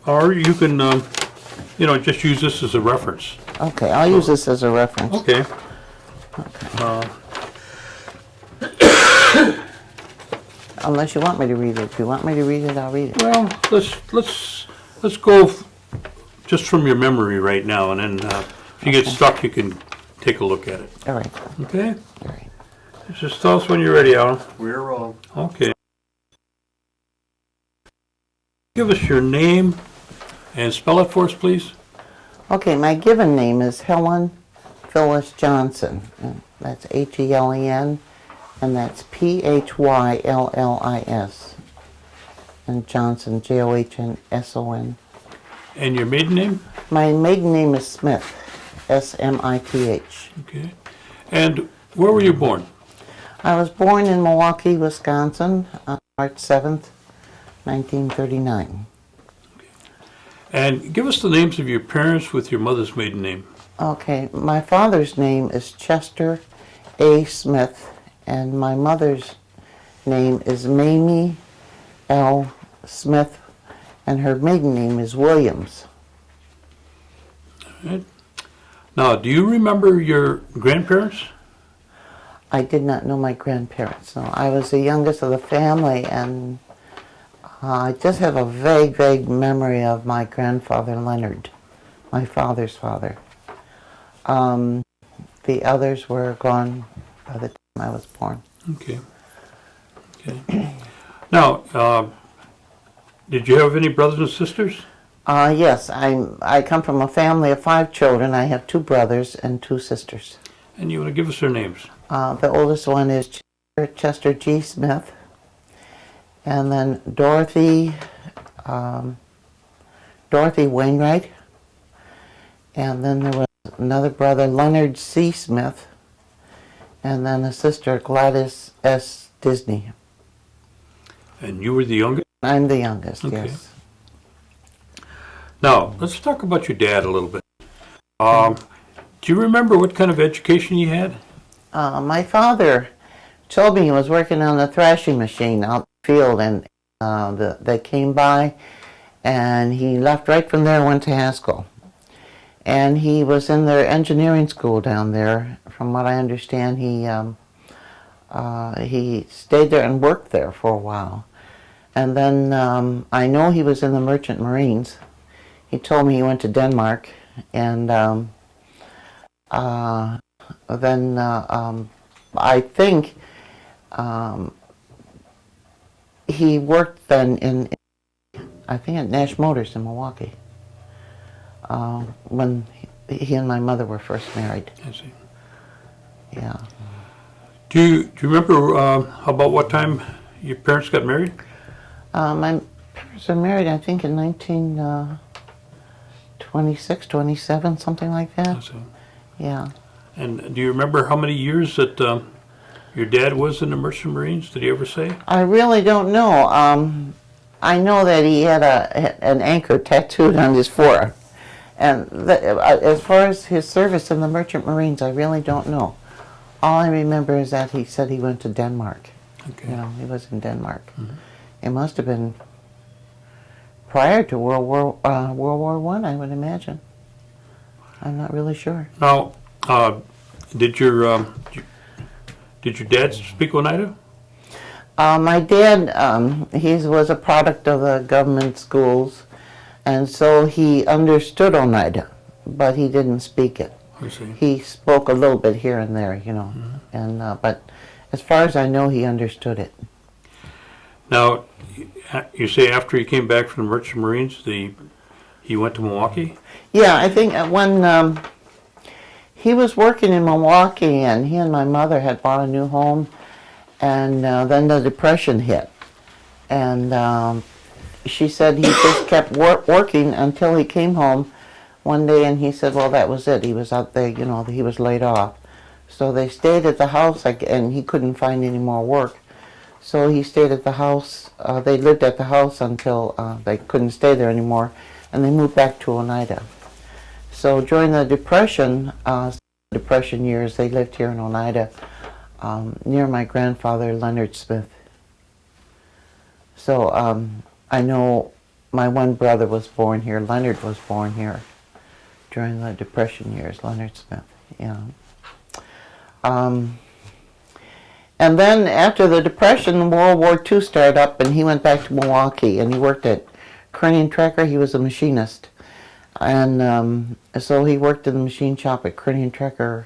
Or you can, just use this as a reference. Okay, I'll use this as a reference. Okay. Unless you want me to read it. If you want me to read it, I'll read it. Well, let's go just from your memory right now, and then if you get stuck, you can take a look at it. All right. Okay? All right. Just tell us when you're ready, Alan. We're wrong. Okay. Give us your name and spell it for us, please. Okay, my given name is Helen Phyllis Johnson. And that's Helen, and that's Phyllis. And Johnson, Johnsson. And your maiden name? My maiden name is Smith, Smith. Okay. And where were you born? I was born in Milwaukee, Wisconsin, on March 7th, 1939. And give us the names of your parents with your mother's maiden name. Okay, my father's name is Chester A. Smith, and my mother's name is Mamie L. Smith, and her maiden name is Williams. All right. Now, do you remember your grandparents? I did not know my grandparents. No, I was the youngest of the family, and I just have a vague memory of my grandfather, Leonard, my father's father. The others were gone by the time I was born. Okay. Now, did you have any brothers and sisters? Yes, I come from a family of 5 children. I have 2 brothers and 2 sisters. And you want to give us their names? The oldest one is Chester G. Smith, and then Dorothy Wainwright, and then there was another brother, Leonard C. Smith, and then a sister, Gladys S. Disney. And you were the youngest? I'm the youngest, Okay. yes. Now, let's talk about your dad a little bit. Do you remember what kind of education you had? My father told me he was working on a thrashing machine out in the field, and they came by, and he left right from there and went to Haskell. And he was in their engineering school down there. From what I understand, he stayed there and worked there for a while. And then I know he was in the Merchant Marines. He told me he went to Denmark, and then I think he worked then at Nash Motors in Milwaukee when he and my mother were first married. I see. Yeah. Do you remember about what time your parents got married? My parents were married, I think, in 1926, 27, something like I that. see. Yeah. And do you remember how many years that your dad was in the Merchant Marines? Did he ever say? I really don't know. I know that he had an anchor tattooed on his forearm. And as far as his service in the Merchant Marines, I really don't know. All I remember is that he said he went to Denmark. Okay. You know, he was in Denmark. Mhm. It must have been prior to World War I, I would imagine. I'm not really sure. Now, did your dad speak Oneida? My dad, he was a product of the government schools, and so he understood Oneida, but he didn't speak it. I see. He spoke a little bit here and there, you know, and but as far as I know, he understood it. Now, you say after he came back from the Merchant Marines, he went to Milwaukee? Yeah, I think when he was working in Milwaukee, and he and my mother had bought a new home, and then the Depression hit, and she said he just kept working until he came home one day, and he said, well, that was it. He was out there, you know, he was laid off. So they stayed at the house, and he couldn't find any more work. So he stayed at the house. They lived at the house until they couldn't stay there anymore, and they moved back to Oneida. So during the Depression years, they lived here in Oneida, near my grandfather, Leonard Smith. So I know my one brother was born here. Leonard was born here during the Depression years. Leonard Smith. Yeah. And then after the Depression, World War II started up, and he went back to Milwaukee, and he worked at Kearney and Trecker. He was a machinist, and so he worked in the machine shop at Kearney and Trecker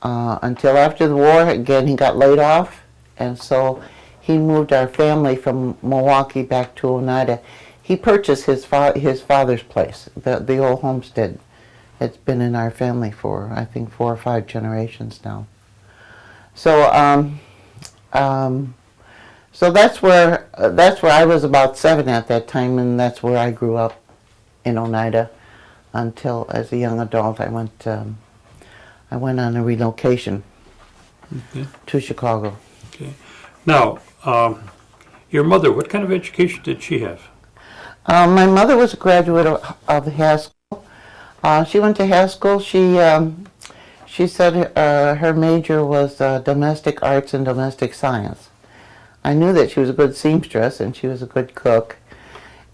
until after the war. Again, he got laid off, and so he moved our family from Milwaukee back to Oneida. He purchased his father's place, the old homestead. It's been in our family for, I think, 4 or 5 generations now. So, so that's where I was about 7 at that time, and that's where I grew up in Oneida until, as a young adult, I went on a relocation to Chicago. Okay. Now, your mother, what kind of education did she have? My mother was a graduate of Haskell. She went to Haskell. She said her major was domestic arts and domestic science. I knew that she was a good seamstress and she was a good cook.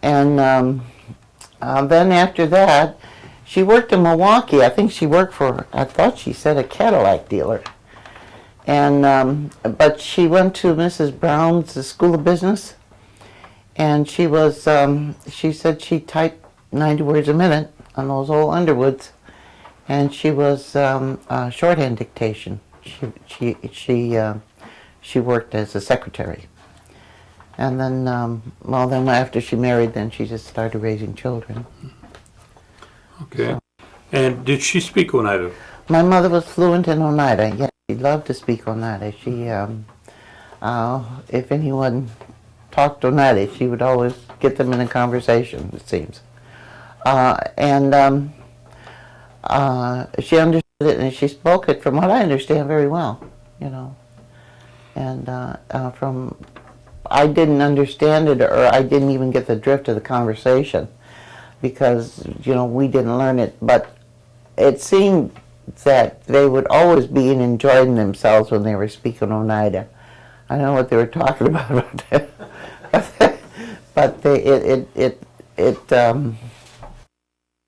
And then after that, she worked in Milwaukee. I think she worked for, I thought she said, a Cadillac dealer. And but she went to Mrs. Brown's School of Business, and she was she said she typed 90 words a minute on those old Underwoods, and she was shorthand dictation. She worked as a secretary, and then well, then after she married, then she just started raising children. Okay. So. And did she speak Oneida? My mother was fluent in Oneida. Yes, she loved to speak Oneida. She, if anyone talked Oneida, she would always get them in a conversation, it seems. And she understood it and she spoke it, from what I understand, very well, you know. And I didn't understand it, or I didn't even get the drift of the conversation because, you know, we didn't learn it. But it seemed that they would always be enjoying themselves when they were speaking Oneida. I don't know what they were talking about, but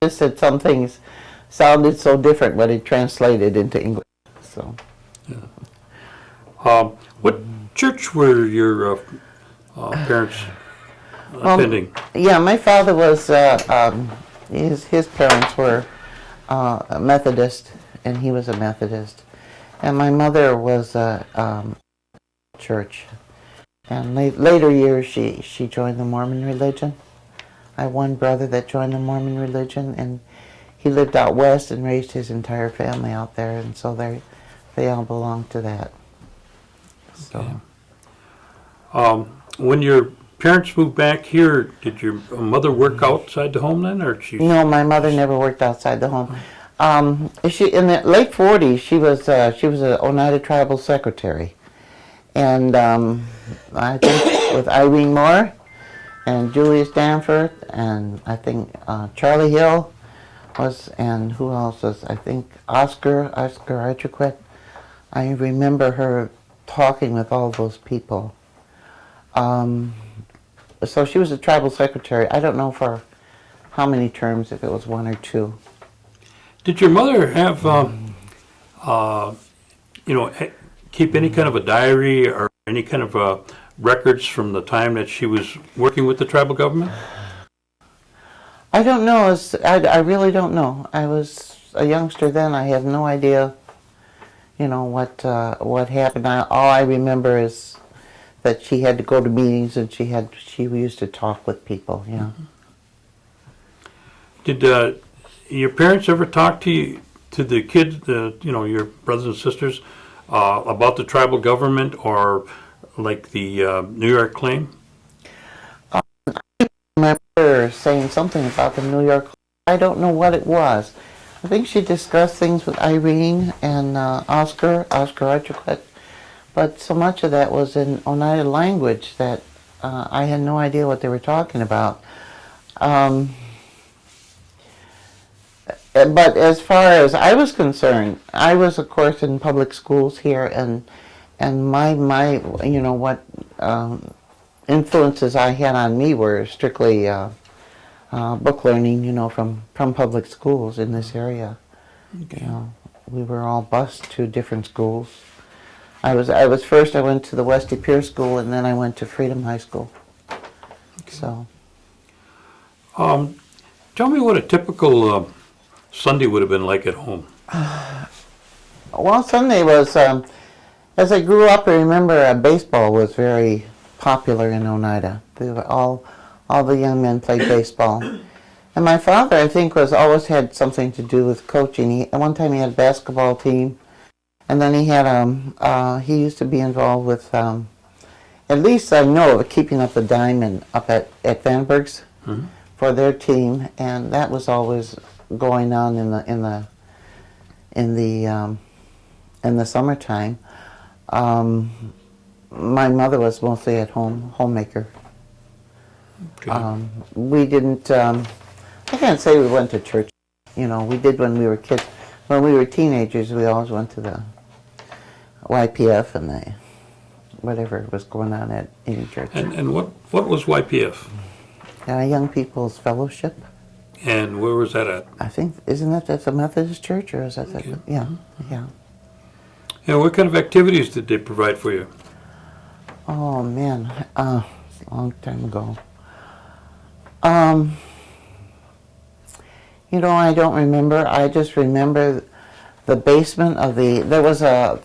just that some things sounded so different when it translated into English. So, yeah. What church were your parents attending? Yeah, my father was. His parents were Methodist, and he was a Methodist, and my mother was church. And later years, she joined the Mormon religion. I have one brother that joined the Mormon religion, and he lived out west and raised his entire family out there, and so they all belong to that. So, okay. When your parents moved back here, did your mother work outside the home then, or she? No, my mother never worked outside the home. She in the late 40s, she was an Oneida tribal secretary, and I think with Irene Moore and Julius Danforth, and I think Charlie Hill was, and who else was? I think Oscar Archiquette. I remember her talking with all those people. So she was a tribal secretary. I don't know for how many terms, if it was 1 or 2. Did your mother have, keep any kind of a diary or any kind of records from the time that she was working with the tribal government? I don't know. I really don't know. I was a youngster then. I have no idea, what happened. All I remember is that she had to go to meetings and she used to talk with people. Yeah. Did your parents ever talk to the kids, your brothers and sisters, about the tribal government or like the New York claim? I remember saying something about the New York. I don't know what it was. I think she discussed things with Irene and Oscar Archiquette, but so much of that was in Oneida language that I had no idea what they were talking about. But as far as I was concerned, I was, of course, in public schools here, and my what influences I had on me were strictly book learning, from public schools in this area. Okay. We were all bused to different schools. I was first. I went to the West Pier School, and then I went to Freedom High School. Okay. So, Tell me what a typical Sunday would have been like at home. well, Sunday was. As I grew up, I remember baseball was very popular in Oneida. They were all the young men played baseball, and my father, I think, always had something to do with coaching. At one time, he had a basketball team, and then he had he used to be involved with at least I know of keeping up the diamond up at Vandenberg's for their team, and that was always going on in the summertime. My mother was mostly at home, homemaker. Okay. We didn't, I can't say we went to church. We did when we were kids. When we were teenagers, we always went to the YPF and whatever was going on at any church. And what was YPF? Young People's Fellowship. And where was that at? I think, that's a Methodist church, or is that, Okay. Yeah. And what kind of activities did they provide for you? Oh, man, a long time ago. I don't remember. I just remember the basement of there was a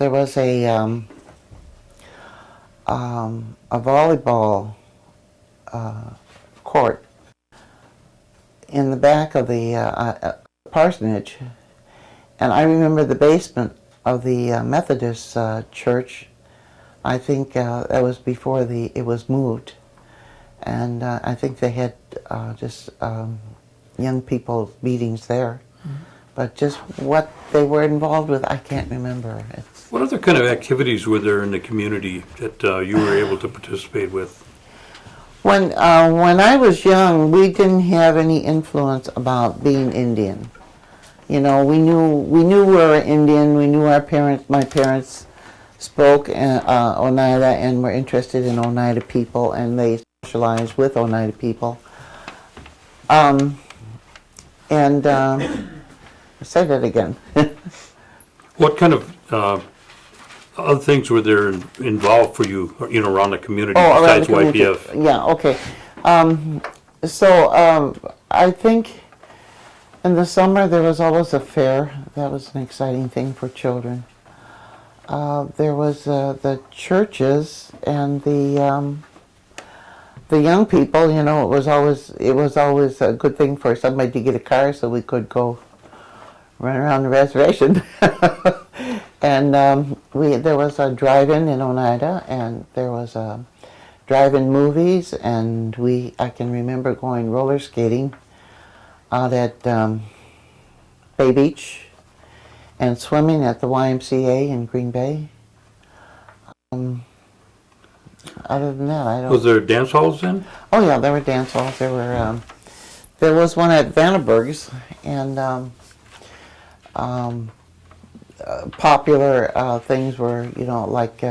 volleyball court in the back of the parsonage, and I remember the basement of the Methodist church. I think that was before it was moved, and I think they had just young people meetings there. But just what they were involved with, I can't remember. What other kind of activities were there in the community that you were able to participate with? When I was young, we didn't have any influence about being Indian. We knew we were Indian. We knew my parents spoke Oneida and were interested in Oneida people, and they socialized with Oneida people. Say that again. What kind of other things were there involved for you, around the community besides around the community. YPF? Yeah, okay. I think in the summer there was always a fair. That was an exciting thing for children. There was the churches and the young people. It was always a good thing for somebody to get a car so we could go run around the reservation. And there was a drive-in in Oneida, and there was drive-in movies, and I can remember going roller skating out at Bay Beach and swimming at the YMCA in Green Bay. Other than that, I don't. Was there dance halls then? Oh yeah, there were dance halls. There was one at Vandenberg's, and popular things were, like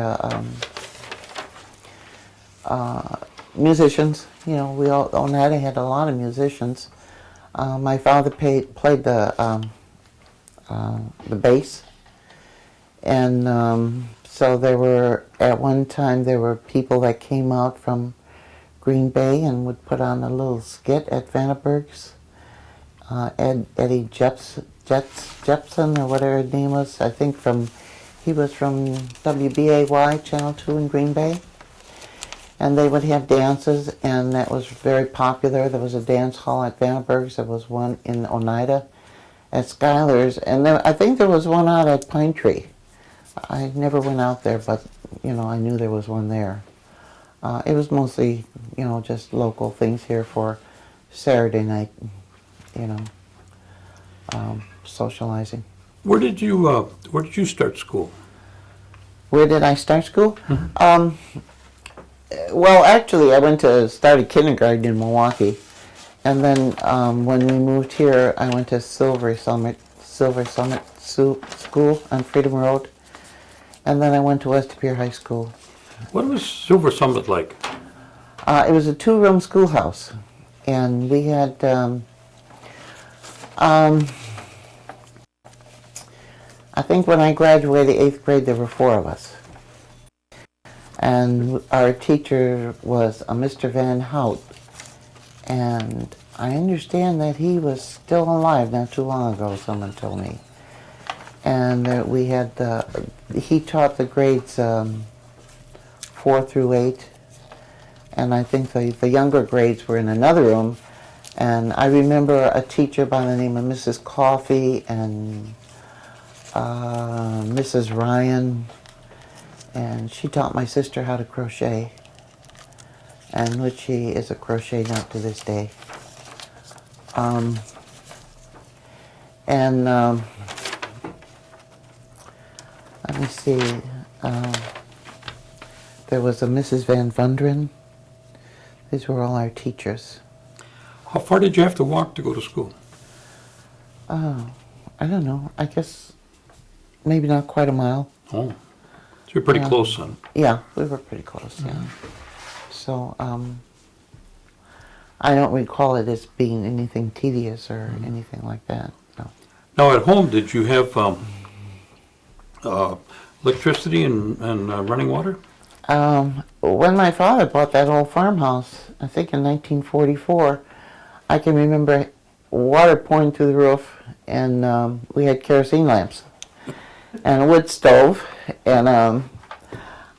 musicians. Oneida had a lot of musicians. My father played the bass, and so at one time there were people that came out from Green Bay and would put on a little skit at Vandenberg's. Eddie Jepson, or whatever his name was, I think he was from WBAY Channel 2 in Green Bay. And they would have dances, and that was very popular. There was a dance hall at Vandenberg's. There was one in Oneida at Schuyler's, and I think there was one out at Pine Tree. I never went out there, but I knew there was one there. It was mostly just local things here for Saturday night, socializing. Where did you start school? Where did I start school? Well, actually, I started kindergarten in Milwaukee, and then when we moved here, I went to Silver Summit School on Freedom Road, and then I went to West Pier High School. What was Silver Summit like? It was a 2-room schoolhouse, and we had I think when I graduated 8th grade, there were 4 of us. And our teacher was a Mr. Van Hout. And I understand that he was still alive not too long ago, someone told me. And that we had, he taught the grades 4 through 8. And I think the younger grades were in another room. And I remember a teacher by the name of Mrs. Coffey and Mrs. Ryan, and she taught my sister how to crochet, and which she is a crochet nut to this day. Let me see, there was a Mrs. Van Vunderen. These were all our teachers. How far did you have to walk to go to school? I don't know, I guess maybe not quite a mile. Oh, so you're pretty close then. Yeah, we were pretty close, yeah. So, I don't recall it as being anything tedious or anything like that, no. Now at home, did you have electricity and running water? When my father bought that old farmhouse, I think in 1944, I can remember water pouring through the roof, and we had kerosene lamps and a wood stove, and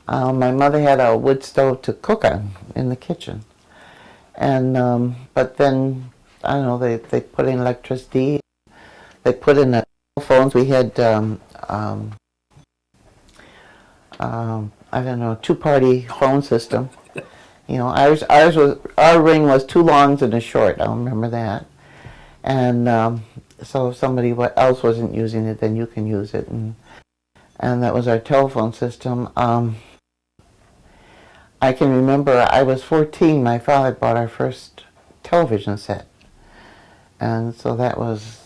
my mother had a wood stove to cook on in the kitchen. And but then, I don't know, they put in electricity, they put in the phones. We had I don't know, 2-party phone system. You know, our ring was 2 longs and a short. I remember that. And so if somebody else wasn't using it, then you can use it. And that was our telephone system. I can remember I was 14. My father bought our first television set. And so that was,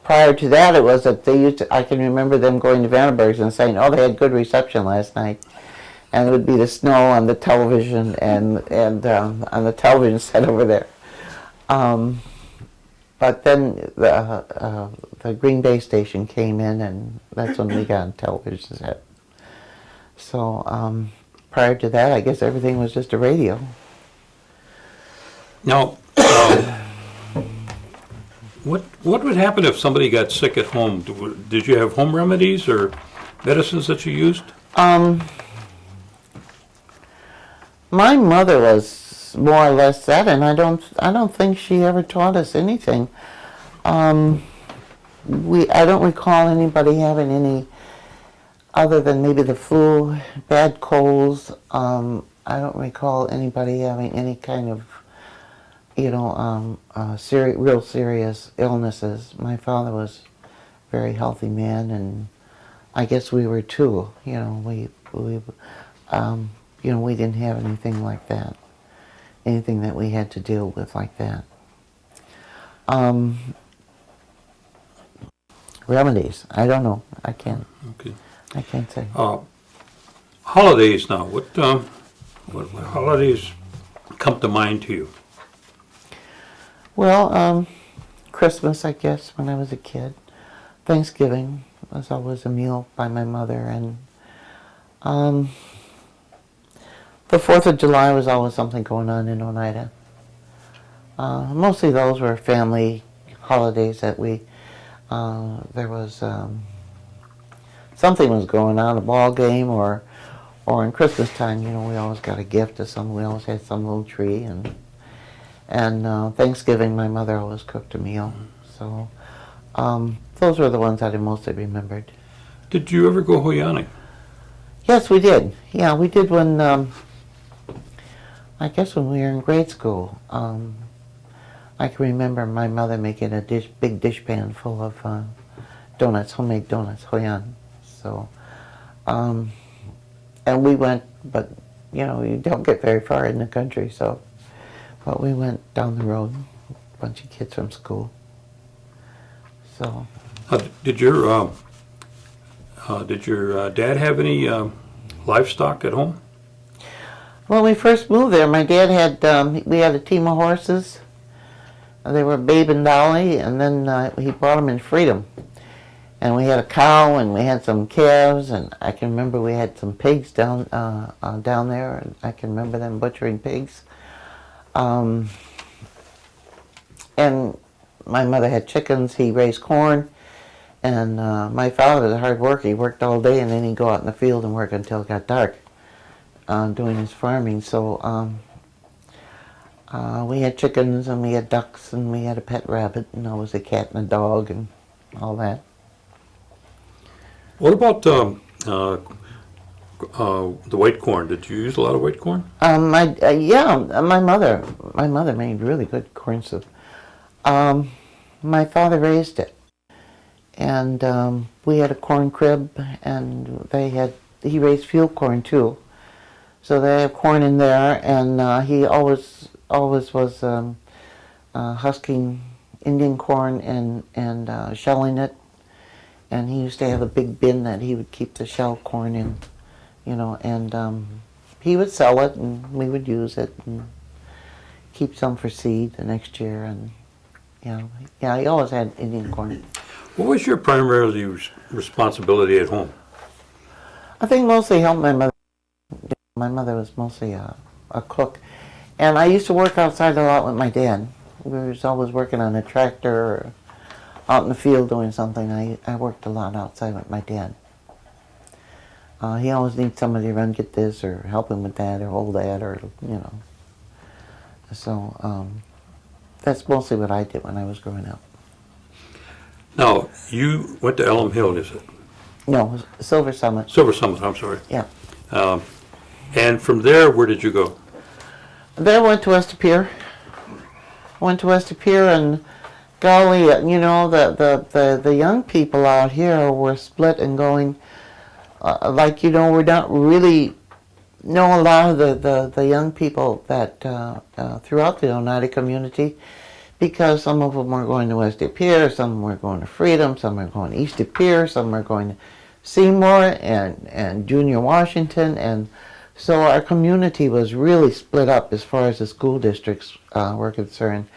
prior to that, it was that they used to, I can remember them going to Vandenberg's and saying, oh, they had good reception last night. And it would be the snow on the television and on the television set over there. But then the Green Bay station came in, and that's when we got a television set. So prior to that, I guess everything was just a radio. Now, what would happen if somebody got sick at home? Did you have home remedies or medicines that you used? My mother was more or less that, and I don't think she ever taught us anything. I don't recall anybody having any, other than maybe the flu, bad colds. I don't recall anybody having any kind of, real serious illnesses. My father was a very healthy man, and I guess we were too. We didn't have anything like that, anything that we had to deal with like that. Remedies, I don't know. I can't. Okay. I can't say. Holidays now. What holidays come to mind to you? Well, Christmas, I guess, when I was a kid. Thanksgiving was always a meal by my mother, and the 4th of July was always something going on in Oneida. Mostly those were family holidays that there was something was going on, a ball game, or in Christmas time, we always got a gift of some. We always had some little tree, and Thanksgiving, my mother always cooked a meal. So those were the ones that I mostly remembered. Did you ever go Hoyani? Yes, we did. Yeah, we did when I guess when we were in grade school. I can remember my mother making a big dishpan full of donuts, homemade donuts, Hoyan. So, and we went, but you don't get very far in the country, so, but we went down the road, a bunch of kids from school. So. Did your dad have any livestock at home? When we first moved there, my dad had we had a team of horses, they were Babe and Dolly, and then he brought them in Freedom. And we had a cow, and we had some calves, and I can remember we had some pigs down there, and I can remember them butchering pigs. And my mother had chickens, he raised corn, and my father was a hard worker. He worked all day, and then he'd go out in the field and work until it got dark doing his farming. So we had chickens, and we had ducks, and we had a pet rabbit, and there was a cat and a dog, and all that. What about the white corn? Did you use a lot of white corn? My mother made really good corn soup. My father raised it, and we had a corn crib, and he raised field corn too. So they have corn in there, and he always was husking Indian corn and shelling it. And he used to have a big bin that he would keep the shell corn in, and he would sell it, and we would use it and keep some for seed the next year. And he always had Indian corn. What was your primary responsibility at home? I think mostly help my mother. My mother was mostly a cook, and I used to work outside a lot with my dad. We was always working on a tractor or out in the field doing something. I worked a lot outside with my dad. He always needs somebody to run get this or help him with that or hold that or, So that's mostly what I did when I was growing up. Now, you went to Elm Hill, is it? No, Silver Summit. Silver Summit, I'm sorry. Yeah. And from there, where did you go? Then I went to West Pier. And golly, the young people out here were split and going, we're not really know a lot of the young people that throughout the Oneida community, because some of them were going to West Pier, some were going to Freedom, some were going to East Pier, some were going to Seymour and Junior Washington, and so our community was really split up as far as the school districts were concerned.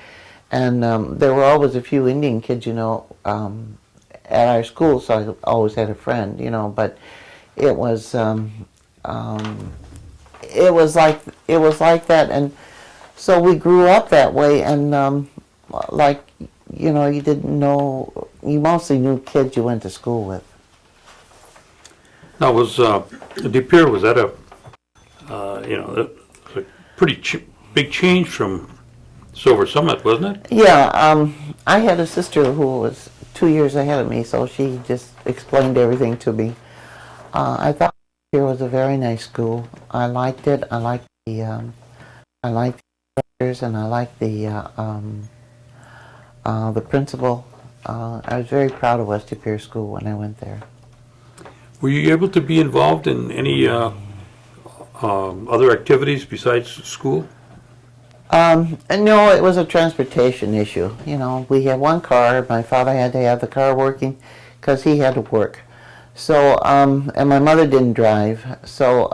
And there were always a few Indian kids, at our school, so I always had a friend, but it was like that, and so we grew up that way, and you didn't know, you mostly knew kids you went to school with. Now, was De Pere, was that a pretty big change from Silver Summit, wasn't it? Yeah, I had a sister who was 2 years ahead of me, so she just explained everything to me. I thought it was a very nice school. I liked it. I liked the teachers, and I liked the principal. I was very proud of West Pier School when I went there. Were you able to be involved in any other activities besides school? And no, it was a transportation issue. We had one car. My father had to have the car working because he had to work. So, and my mother didn't drive. So,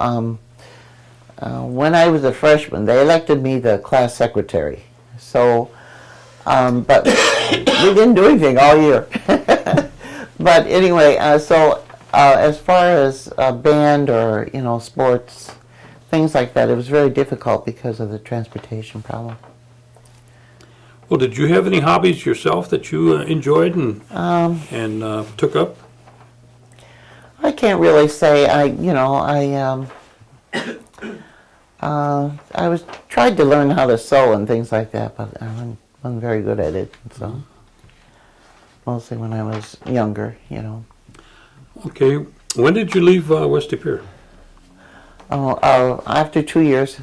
when I was a freshman, they elected me the class secretary. So, but we didn't do anything all year. But anyway, as far as band or, sports, things like that, it was very difficult because of the transportation problem. Well, did you have any hobbies yourself that you enjoyed and took up? I can't really say. I was tried to learn how to sew and things like that, but I wasn't very good at it. So mostly when I was younger, Okay. When did you leave West Pier? After 2 years,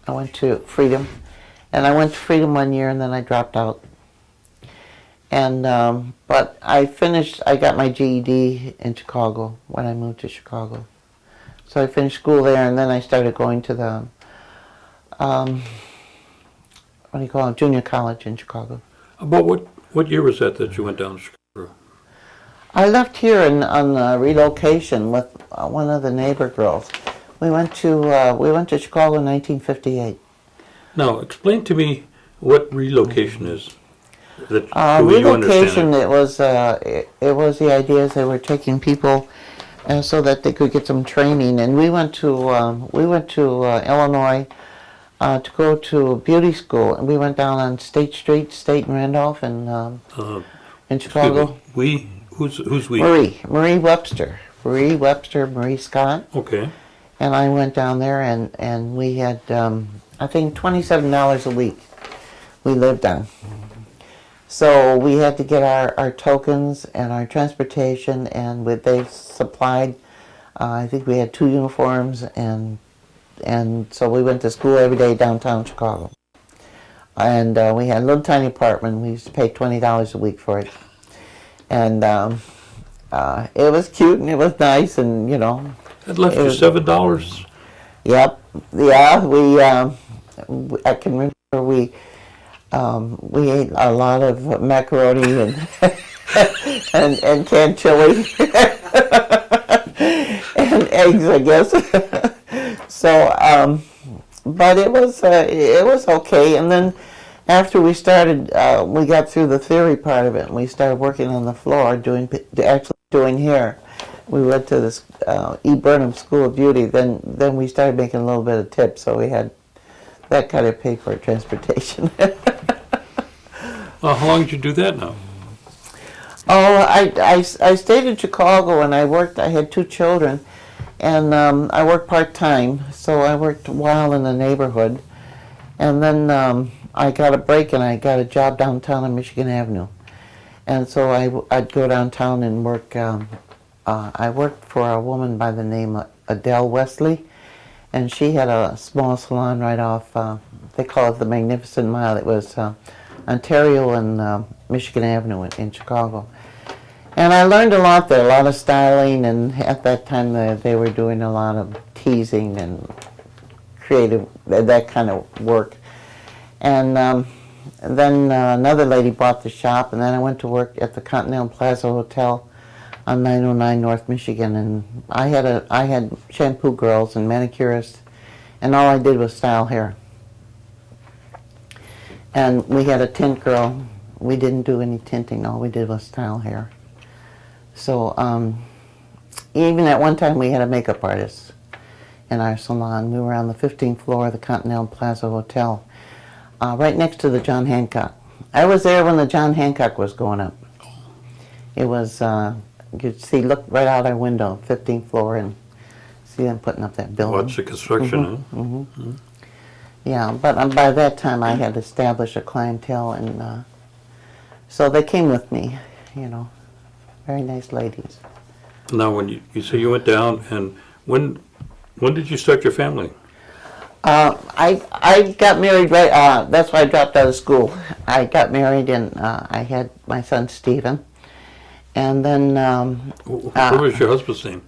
I went to Freedom, and I went to Freedom 1 year, and then I dropped out. And but I got my GED in Chicago when I moved to Chicago. So I finished school there, and then I started going to the junior college in Chicago. About what year was that you went down to Chicago? I left here on relocation with one of the neighbor girls. We went to Chicago in 1958. Now, explain to me what relocation is. That the way you Relocation, understand it? it was the idea is they were taking people so that they could get some training. And we went to Illinois to go to beauty school. And we went down on State Street, State and Randolph, and in Chicago. We? Who's we? Marie Webster, Marie Scott. Okay. And I went down there, and we had I think $27 a week we lived on. So we had to get our tokens and our transportation, and they supplied, I think we had 2 uniforms, and so we went to school every day downtown Chicago. And we had a little tiny apartment. We used to pay $20 a week for it. And it was cute and it was nice, and you know. That left you $7. Yep. Yeah. I can remember we ate a lot of macaroni and and canned chili and eggs, I guess. So, but it was okay. And then after we started, we got through the theory part of it, and we started working on the floor, actually doing hair. We went to this E. Burnham School of Beauty. Then we started making a little bit of tips, so we had that kind of paid for our transportation. How long did you do that now? Oh, I stayed in Chicago, and I worked. I had 2 children, and I worked part-time, so I worked a while in the neighborhood. And then I got a break, and I got a job downtown on Michigan Avenue. And so I'd go downtown and work. I worked for a woman by the name of Adele Wesley, and she had a small salon right off, they call it the Magnificent Mile. It was Ontario and Michigan Avenue in Chicago. And I learned a lot there, a lot of styling, and at that time they were doing a lot of teasing and creative, that kind of work. And then another lady bought the shop, and then I went to work at the Continental Plaza Hotel on 909 North Michigan, and I had shampoo girls and manicurists, and all I did was style hair. And we had a tint girl. We didn't do any tinting. All we did was style hair. So even at one time we had a makeup artist in our salon. We were on the 15th floor of the Continental Plaza Hotel, right next to the John Hancock. I was there when the John Hancock was going up. It was, you could see, look right out our window, 15th floor, and see them putting up that building. Watch the construction, huh? Mm-hmm. Yeah, but by that time I had established a clientele, and so they came with me, you know, very nice ladies. Now, when you say you went down, and when did you start your family? I got married right, that's why I dropped out of school. I got married, and I had my son Stephen. And then What was your husband's name?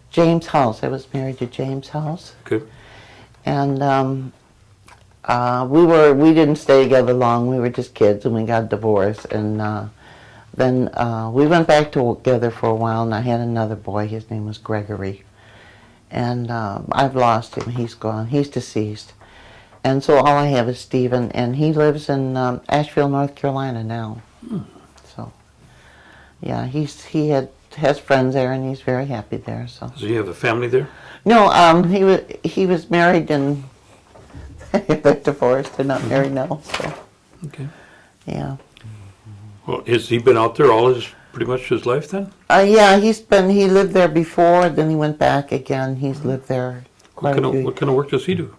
James House. I was married to James House. Okay. And we didn't stay together long. We were just kids, and we got divorced. And then we went back together for a while, and I had another boy. His name was Gregory. And I've lost him. He's gone. He's deceased. And so all I have is Stephen, and he lives in Asheville, North Carolina now. So, yeah, he has friends there, and he's very happy there. So. Does he have a family there? No, he was married, and they're divorced. They're not married now. So. Okay. Yeah. Well, has he been out there pretty much his life then? Yeah, he lived there before, then he went back again. He's lived there quite a few. What kind of work does he do?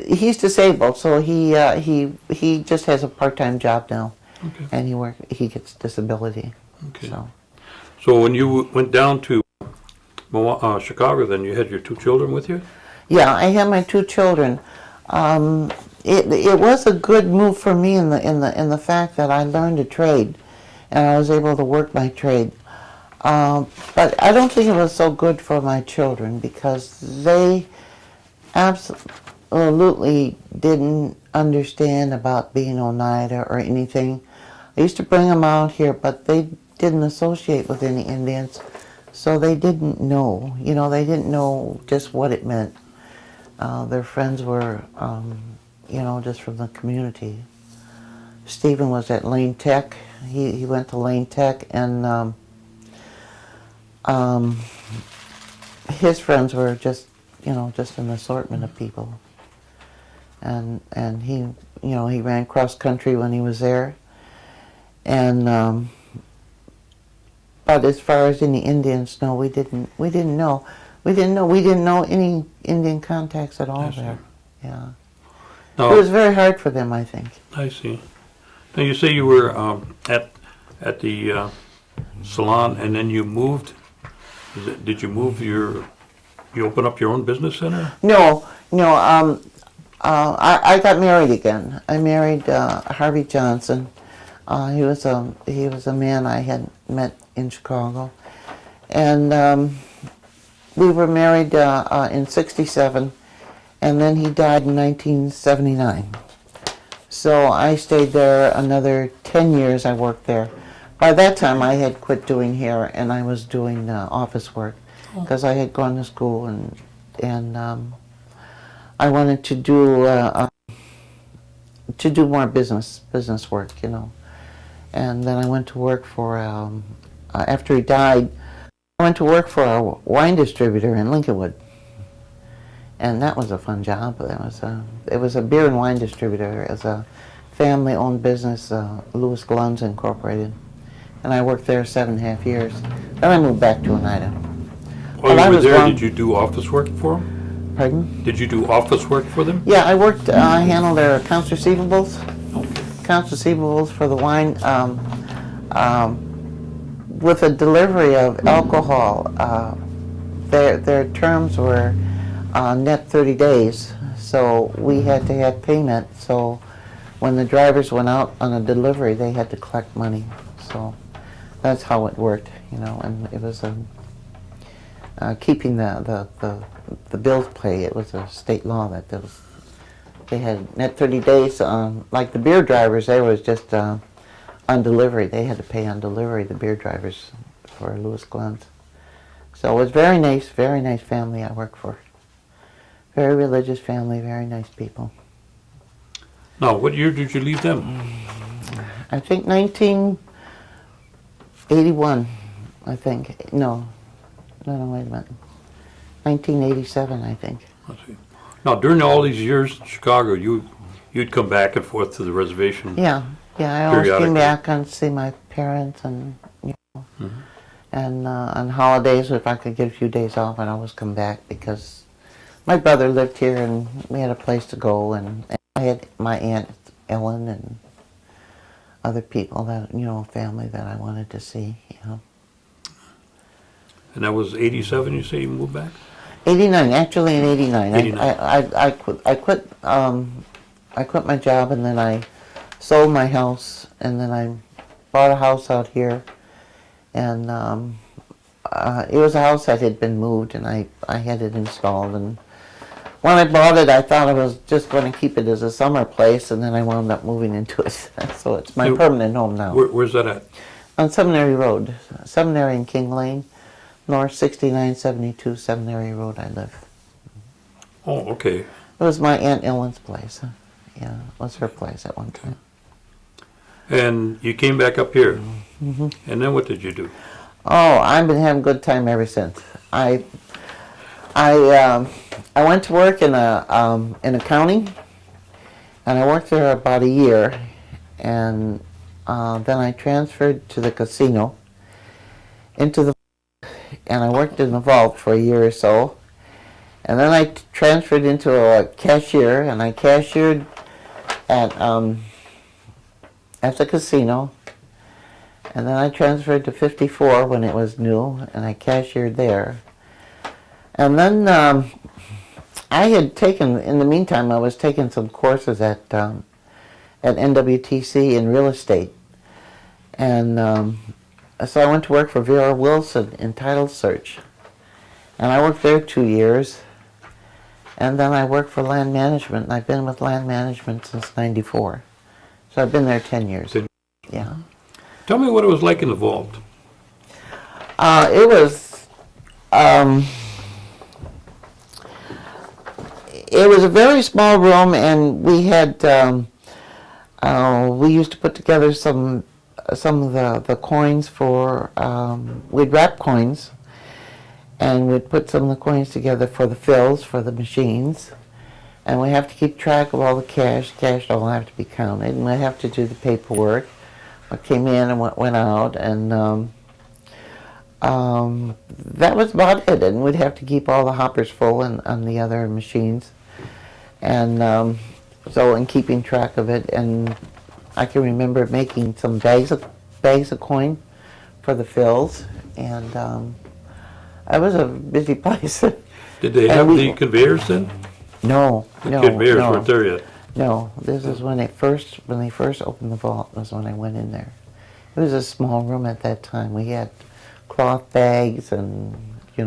He's disabled, so he just has a part-time job now. Okay. And he gets disability. Okay. So when you went down to Chicago, then you had your 2 children with you? yeah, I have my 2 children. It was a good move for me in the fact that I learned a trade, and I was able to work my trade. But I don't think it was so good for my children, because they absolutely didn't understand about being Oneida or anything. I used to bring them out here, but they didn't associate with any Indians, so they didn't know. You know, they didn't know just what it meant. Their friends were, you know, just from the community. Stephen was at Lane Tech. He went to Lane Tech, and his friends were just an assortment of people. And he he ran cross country when he was there. And but as far as any Indians, no, we didn't know any Indian contacts at all there. Yeah. Now, It was very hard for them, I think. I see. Now you say you were at the salon, and then you moved. Did you move you open up your own business center? No. I got married again. I married Harvey Johnson. He was a man I had met in Chicago, and we were married in '67, and then he died in 1979. So I stayed there another 10 years. I worked there. By that time, I had quit doing hair, and I was doing office work because I had gone to school, and I wanted to do more business work, And then I went to work for after he died. I went to work for a wine distributor in Lincolnwood, and that was a fun job. It was a beer and wine distributor. It was a family-owned business, Louis Glunz Incorporated, and I worked there 7.5 years. Then I moved back to Oneida. While you were there, did you do office work for them? Pardon? Did you do office work for them? Yeah, I worked. I handled their accounts receivables. Accounts receivables for the wine. With a delivery of alcohol, their terms were net 30 days, so we had to have payment. So when the drivers went out on a delivery, they had to collect money. So that's how it worked, And it was keeping the bills paid. It was a state law that they had net 30 days. Like the beer drivers, they was just on delivery. They had to pay on delivery, the beer drivers for Louis Glunz. So it was very nice family I worked for. Very religious family, very nice people. Now, what year did you leave them? I think 1981, I think. No, wait a minute. 1987, I think. Let's see. Now, during all these years in Chicago, you'd come back and forth to the reservation. Yeah, I always came back and see my parents, and and on holidays, if I could get a few days off, I'd always come back because my brother lived here, and we had a place to go, and I had my aunt Ellen and other people that family that I wanted to see. And that was 87. You say you moved back? 89, actually in 89. 89. I quit my job, and then I sold my house, and then I bought a house out here, and it was a house that had been moved, and I had it installed, and when I bought it, I thought I was just going to keep it as a summer place, and then I wound up moving into it, so it's my permanent home now. Where's that at? On Seminary Road, Seminary and King Lane. North 6972 Seminary Road, I live. Oh, okay. It was my Aunt Ellen's place. Yeah, it was her place at one time. And you came back up here. And then what did you do? Oh, I've been having a good time ever since. I went to work in accounting, and I worked there about a year, and then I transferred to the casino, and I worked in the vault for a year or so, and then I transferred into a cashier, and I cashiered at the casino, and then I transferred to 54 when it was new, and I cashiered there. And then I had taken, in the meantime, I was taking some courses at NWTC in real estate, and so I went to work for Vera Wilson in title search, and I worked there 2 years, and then I worked for land management, and I've been with land management since '94, so I've been there 10 years. Yeah. Tell me what it was like in the vault. It was a very small room, and we had We used to put together some of the coins for, we'd wrap coins, and we'd put some of the coins together for the fills for the machines. And we have to keep track of all the cash. Cash all have to be counted, and we have to do the paperwork, what came in and what went out, and that was about it. And we'd have to keep all the hoppers full on the other machines, and and keeping track of it. And I can remember making some bags of coin for the fills, and it was a busy place. Did they have the conveyors then? No, The conveyors no. weren't there yet. No, this is when they first opened the vault, was when I went in there. It was a small room at that time. We had cloth bags and, we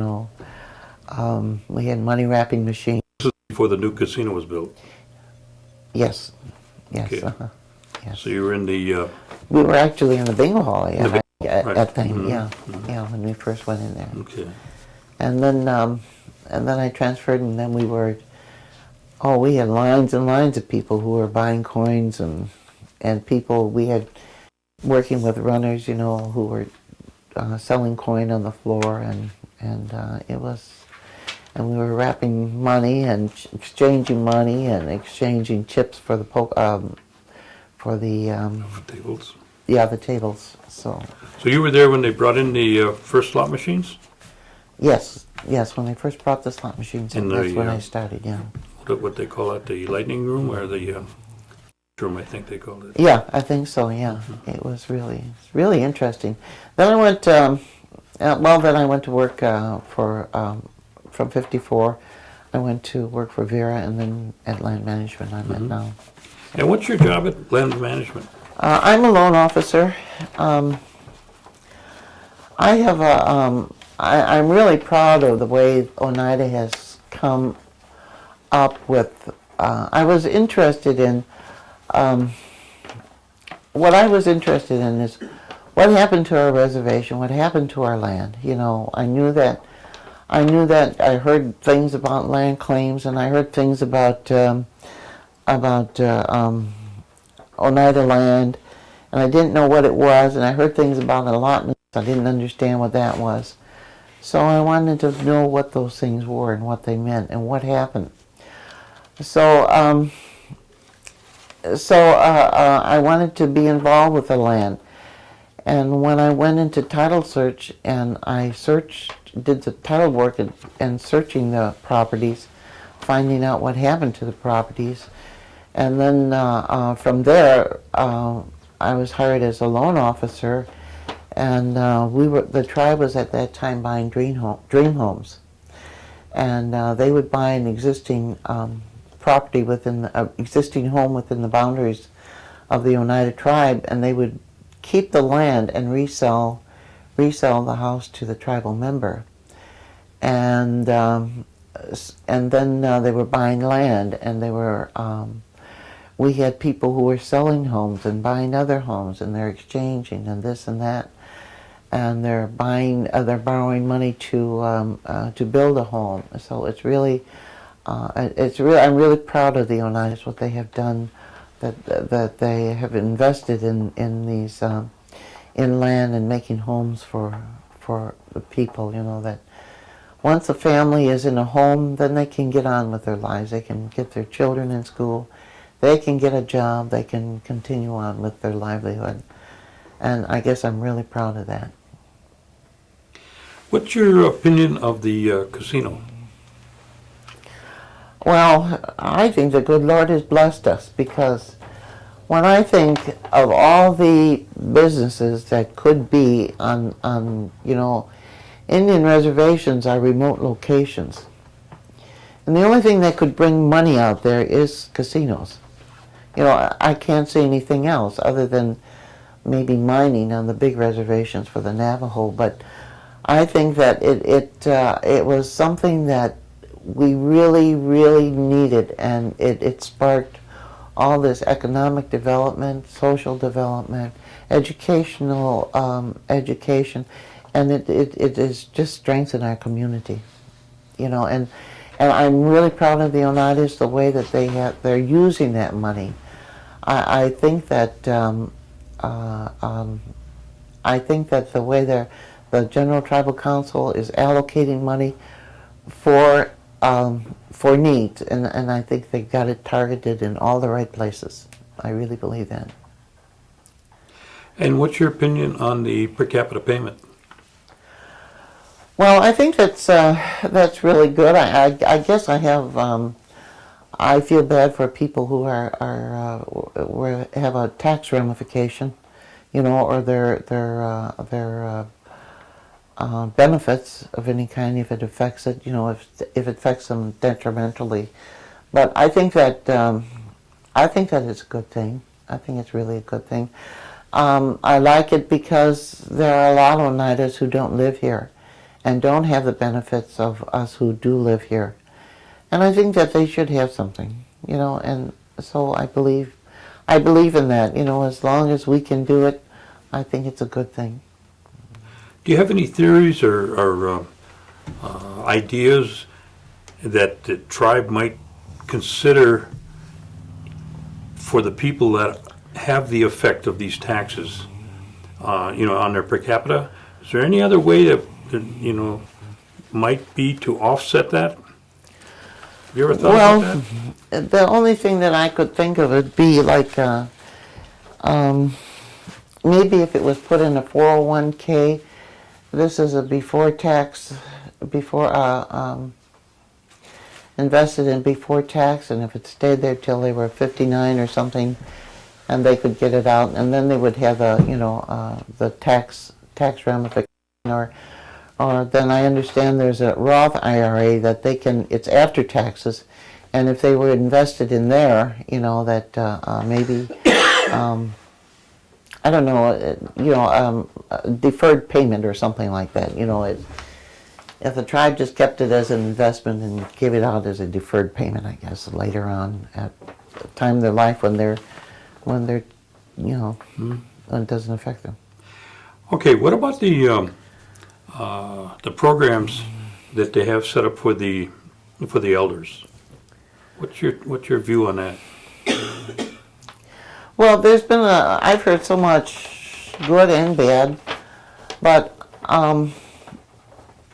had money wrapping machines. This is before the new casino was built. Yes, Okay. yes. So you were in the, We were actually in the bingo hall The at right. that time, Mhm, yeah, when we first went in there. okay. And then I transferred, and then we had lines and lines of people who were buying coins, and people we had working with runners, who were selling coin on the floor, and we were wrapping money and exchanging money and exchanging chips for the Tables. the tables. So So you were there when they brought in the first slot machines? yes, when they first brought the slot machines in, In that's the, when I started. Yeah. What they call it, the lightning room or the room, I think they called it. Yeah, I think so. Yeah, it was really interesting. Then I went. Then I went to work from '54. I went to work for Vera, and then at Land Management I'm at now. And what's your job at Land Management? I'm a loan officer. I have I'm really proud of the way Oneida has come up with. I was interested in. What I was interested in is what happened to our reservation, what happened to our land. I knew that I heard things about land claims, and I heard things about Oneida land, and I didn't know what it was, and I heard things about allotments. I didn't understand what that was. So I wanted to know what those things were and what they meant and what happened. So I wanted to be involved with the land. And when I went into title search and I did the title work and searching the properties, finding out what happened to the properties, and then from there I was hired as a loan officer, and the tribe was at that time buying dream homes, and they would buy an existing property within existing home within the boundaries of the Oneida tribe, and they would keep the land and resell the house to the tribal member, and then they were buying land, and we had people who were selling homes and buying other homes, and they're exchanging and this and that, and they're borrowing money to build a home. So I'm really proud of the Oneidas, what they have done, that they have invested in these in land and making homes for the people. That once a family is in a home, then they can get on with their lives. They can get their children in school. They can get a job. They can continue on with their livelihood. And I guess I'm really proud of that. What's your opinion of the casino? Well, I think the good Lord has blessed us, because when I think of all the businesses that could be on Indian reservations are remote locations. And the only thing that could bring money out there is casinos. I can't see anything else other than maybe mining on the big reservations for the Navajo, but I think that it was something that we really, really needed, and it sparked all this economic development, social development, educational education, and it has just strengthened our community, and I'm really proud of the Oneidas, the way that they're using that money. I think that I think that the way the General Tribal Council is allocating money for needs, and I think they got it targeted in all the right places. I really believe that. And what's your opinion on the per capita payment? Well, I think that's really good. I guess I feel bad for people who have a tax ramification, or their benefits of any kind if it affects it, if it affects them detrimentally. But I think that it's a good thing. I think it's really a good thing. I like it because there are a lot of Oneidas who don't live here and don't have the benefits of us who do live here. And I think that they should have something, and so I believe in that, as long as we can do it, I think it's a good thing. Do you have any theories or ideas that the tribe might consider for the people that have the effect of these taxes, on their per capita? Is there any other way that might be to offset that? Have you ever thought about that? The only thing that I could think of would be like, maybe if it was put in a 401k, this is a invested in before tax, and if it stayed there till they were 59 or something, and they could get it out, and then they would have the tax ramification, or then I understand there's a Roth IRA that it's after taxes, and if they were invested in there, that maybe, I don't know, deferred payment or something like that, if the tribe just kept it as an investment and gave it out as a deferred payment, I guess, later on at the time of their life when they're, when it doesn't affect them. Okay, what about the programs that they have set up for the elders? What's your view on that? Well, I've heard so much good and bad, but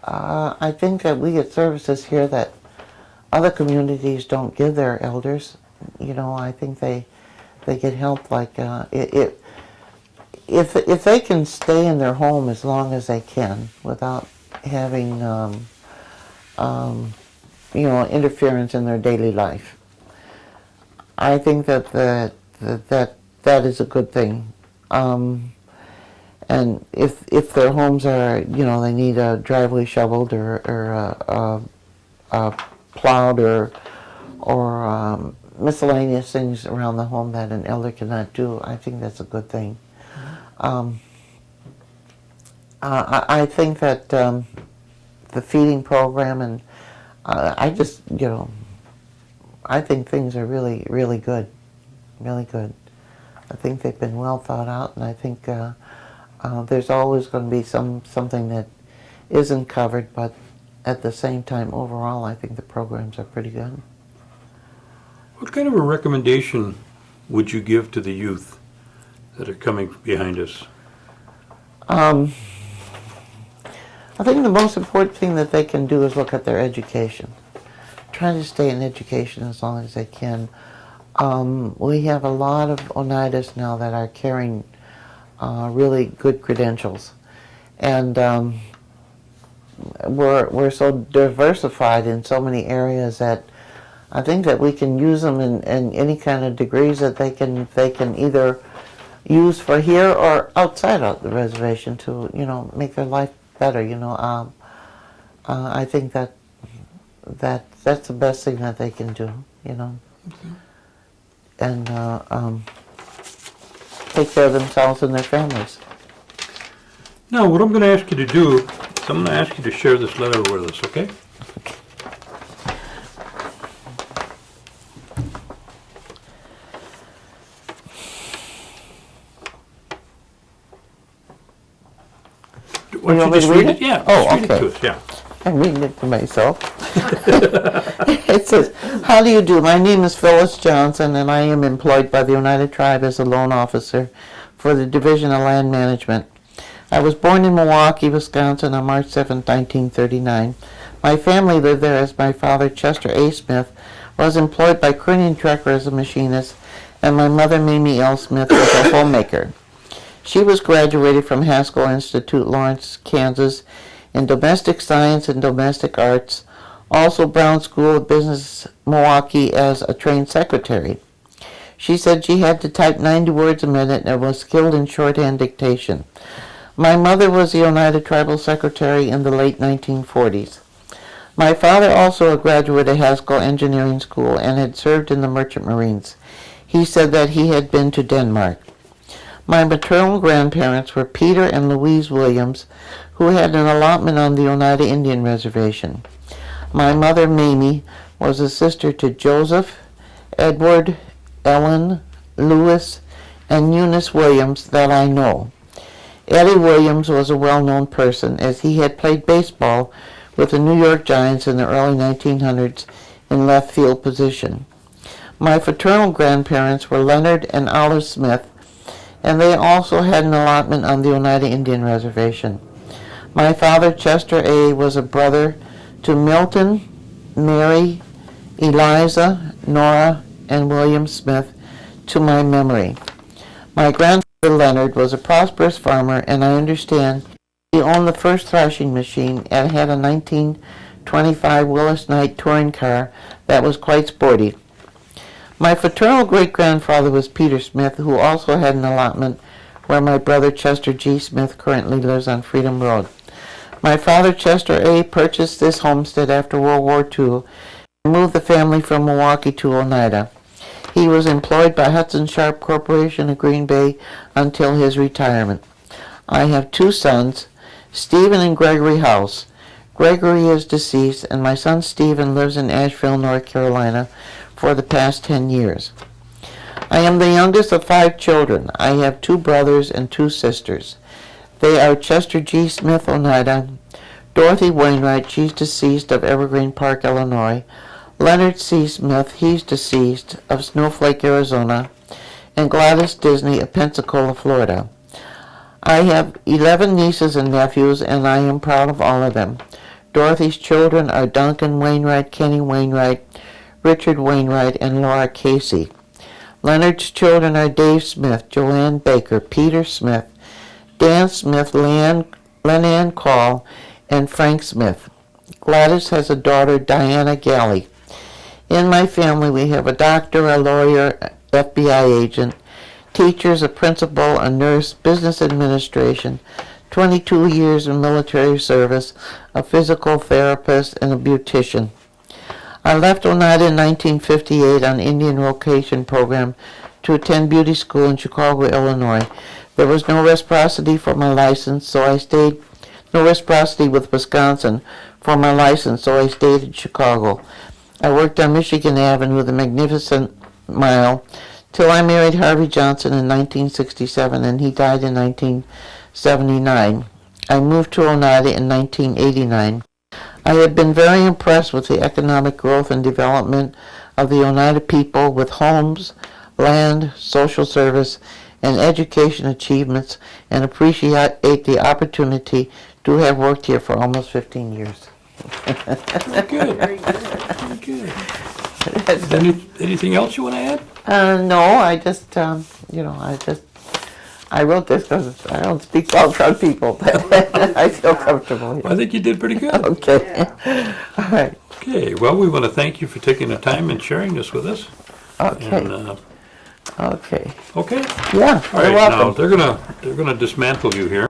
I think that we get services here that other communities don't give their elders. I think they get help, like if they can stay in their home as long as they can without having interference in their daily life. I think that is a good thing. And if their homes are, they need a driveway shoveled or plowed or miscellaneous things around the home that an elder cannot do, I think that's a good thing. I think that the feeding program, and I just, I think things are really, really good, really good. I think they've been well thought out, and I think there's always going to be something that isn't covered, but at the same time, overall, I think the programs are pretty good. What kind of a recommendation would you give to the youth that are coming behind us? I think the most important thing that they can do is look at their education. Try to stay in education as long as they can. We have a lot of Oneidas now that are carrying really good credentials, and we're so diversified in so many areas that I think that we can use them in any kind of degrees that they can either use for here or outside of the reservation to make their life better. I think that's the best thing that they can do. Okay. And take care of themselves and their families. Now, what I'm going to ask you to do is I'm going to ask you to share this letter with us, okay? Why don't you just read it? Yeah, Oh, just read okay. it to us, yeah. I'm reading it to myself. It says, "How do you do? My name is Phyllis Johnson, and I am employed by the United Tribe as a loan officer for the Division of Land Management. I was born in Milwaukee, Wisconsin on March 7, 1939. My family lived there as my father, Chester A. Smith, was employed by Cranian Trucker as a machinist, and my mother, Mamie L. Smith, was a homemaker. She was graduated from Haskell Institute, Lawrence, Kansas, in Domestic Science and Domestic Arts, also Brown School of Business, Milwaukee, as a trained secretary. She said she had to type 90 words a minute and was skilled in shorthand dictation. My mother was the Oneida Tribal Secretary in the late 1940s. My father, also a graduate of Haskell Engineering School, and had served in the Merchant Marines. He said that he had been to Denmark. My maternal grandparents were Peter and Louise Williams, who had an allotment on the Oneida Indian Reservation. My mother, Mamie, was a sister to Joseph, Edward, Ellen, Louis, and Eunice Williams that I know. Eddie Williams was a well-known person, as he had played baseball with the New York Giants in the early 1900s in left field position. My fraternal grandparents were Leonard and Olive Smith, and they also had an allotment on the Oneida Indian Reservation. My father, Chester A., was a brother to Milton, Mary, Eliza, Nora, and William Smith, to my memory. My grandfather, Leonard, was a prosperous farmer, and I understand he owned the first thrashing machine and had a 1925 Willis Knight touring car that was quite sporty. My fraternal great-grandfather was Peter Smith, who also had an allotment where my brother Chester G. Smith currently lives on Freedom Road. My father, Chester A., purchased this homestead after World War II and moved the family from Milwaukee to Oneida. He was employed by Hudson Sharp Corporation of Green Bay until his retirement. I have two sons, Stephen and Gregory House. Gregory is deceased, and my son Stephen lives in Asheville, North Carolina, for the past 10 years. I am the youngest of 5 children. I have 2 brothers and 2 sisters. They are Chester G. Smith, Oneida, Dorothy Wainwright, she's deceased, of Evergreen Park, Illinois, Leonard C. Smith, he's deceased, of Snowflake, Arizona, and Gladys Disney of Pensacola, Florida. I have 11 nieces and nephews, and I am proud of all of them. Dorothy's children are Duncan Wainwright, Kenny Wainwright, Richard Wainwright, and Laura Casey. Leonard's children are Dave Smith, Joanne Baker, Peter Smith, Dan Smith, Lenann Call, and Frank Smith. Gladys has a daughter, Diana Galley. In my family, we have a doctor, a lawyer, FBI agent, teachers, a principal, a nurse, business administration, 22 years in military service, a physical therapist, and a beautician. I left Oneida in 1958 on Indian Vocation Program to attend beauty school in Chicago, Illinois. There was no reciprocity for my license, so I stayed. No reciprocity with Wisconsin for my license, so I stayed in Chicago. I worked on Michigan Avenue, the Magnificent Mile, till I married Harvey Johnson in 1967, and he died in 1979. I moved to Oneida in 1989. I have been very impressed with the economic growth and development of the Oneida people, with homes, land, social service, and education achievements, and appreciate the opportunity to have worked here for almost 15 years. Very good. Very good. Anything else you want to add? No, I just, I wrote this because I don't speak well in front of people, but I feel comfortable here. Well, I think you did pretty good. Okay. All right. Okay, well, we want to thank you for taking the time and sharing this with us. Okay. And, Okay. okay. Yeah, All you're right, now welcome. they're gonna dismantle you here.